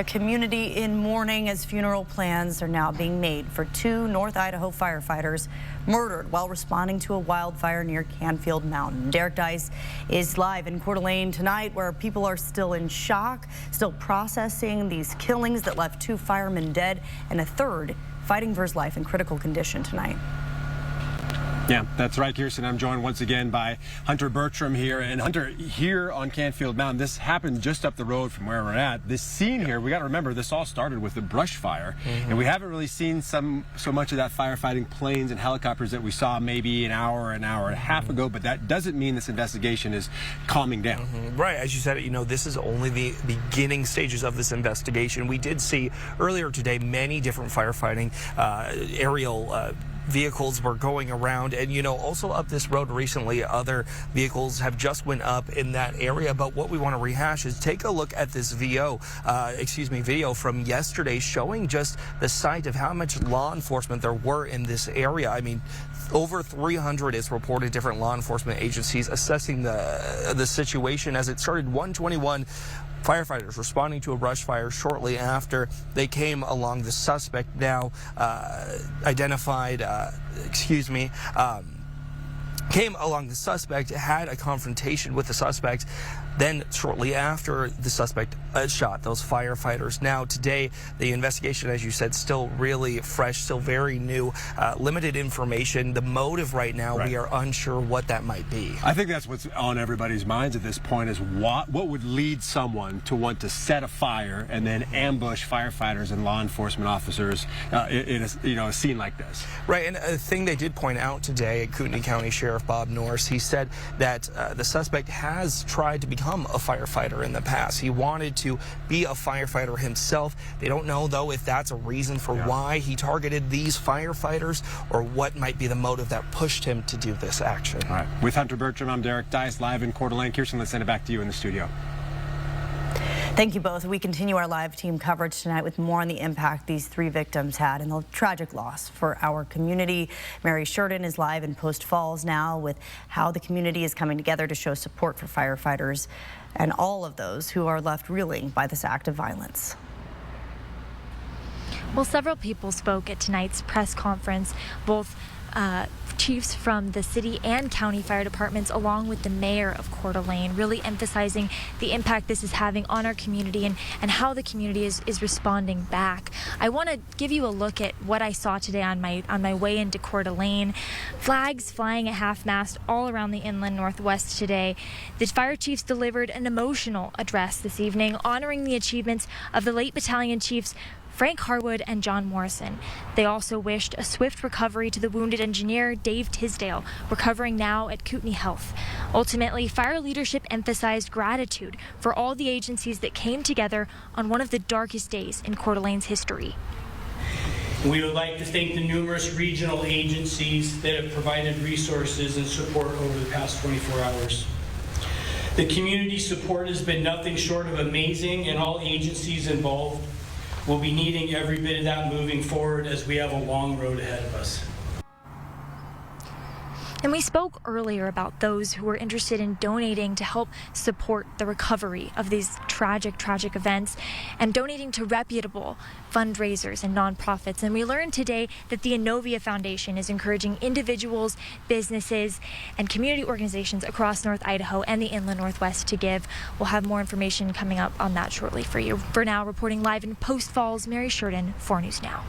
A community in mourning as funeral plans are now being made for two North Idaho firefighters murdered while responding to a wildfire near Canfield Mountain. Derek Dice is live in Coeur d'Alene tonight, where people are still in shock, still processing these killings that left two firemen dead and a third fighting for his life in critical condition tonight. Yeah, that's right, Kirsten. I'm joined once again by Hunter Bertram here. And Hunter, here on Canfield Mountain, this happened just up the road from where we're at. This scene here, we got to remember, this all started with a brush fire. And we haven't really seen so much of that firefighting planes and helicopters that we saw maybe an hour and a half ago. But that doesn't mean this investigation is calming down. Right. As you said, this is only the beginning stages of this investigation. We did see earlier today many different firefighting aerial vehicles were going around, and also up this road recently other vehicles have just went up in that area. But what we want to rehash is take a look at this video from yesterday, showing just the site of how much law enforcement there were in this area. I mean, over 300 is reported, different law enforcement agencies assessing the situation as it started. 121 firefighters responding to a brush fire shortly after they came along. The suspect now came along. The suspect had a confrontation with the suspect. Then shortly after, the suspect shot those firefighters. Now today, the investigation, as you said, still really fresh, still very new, limited information. The motive right now, we are unsure what that might be. I think that's what's on everybody's minds at this point, is what would lead someone to want to set a fire and then ambush firefighters and law enforcement officers in a scene like this. Right, and a thing they did point out today at Kootenai County Sheriff Bob Norris, he said that the suspect has tried to become a firefighter in the past. He wanted to be a firefighter himself. They don't know, though, if that's a reason for why he targeted these firefighters or what might be the motive that pushed him to do this action. All right. With Hunter Bertram, I'm Derek Dice, live in Coeur d'Alene. Kirsten, let's send it back to you in the studio. Thank you both. We continue our live team coverage tonight with more on the impact these three victims had and the tragic loss for our community. Mary Sheridan is live in Post Falls now with how the community is coming together to show support for firefighters and all of those who are left reeling by this act of violence. Well, several people spoke at tonight's press conference, both chiefs from the city and county fire departments, along with the mayor of Coeur d'Alene, really emphasizing the impact this is having on our community and how the community is responding back. I want to give you a look at what I saw today on my way into Coeur d'Alene. Flags flying at half-mast all around the inland northwest today. The fire chiefs delivered an emotional address this evening, honoring the achievements of the late battalion chiefs Frank Harwood and John Morrison. They also wished a swift recovery to the wounded engineer Dave Tisdale, recovering now at Kootenai Health. Ultimately, fire leadership emphasized gratitude for all the agencies that came together on one of the darkest days in Coeur d'Alene's history. We would like to thank the numerous regional agencies that have provided resources and support over the past 24 hours. The community support has been nothing short of amazing, and all agencies involved we'll be needing every bit of that moving forward as we have a long road ahead of us. And we spoke earlier about those who were interested in donating to help support the recovery of these tragic events and donating to reputable fundraisers and nonprofits. And we learned today that the Innovia Foundation is encouraging individuals, businesses, and community organizations across North Idaho and the inland northwest to give. We'll have more information coming up on that shortly for you. For now, reporting live in Post Falls, Mary Sheridan, 4 News Now.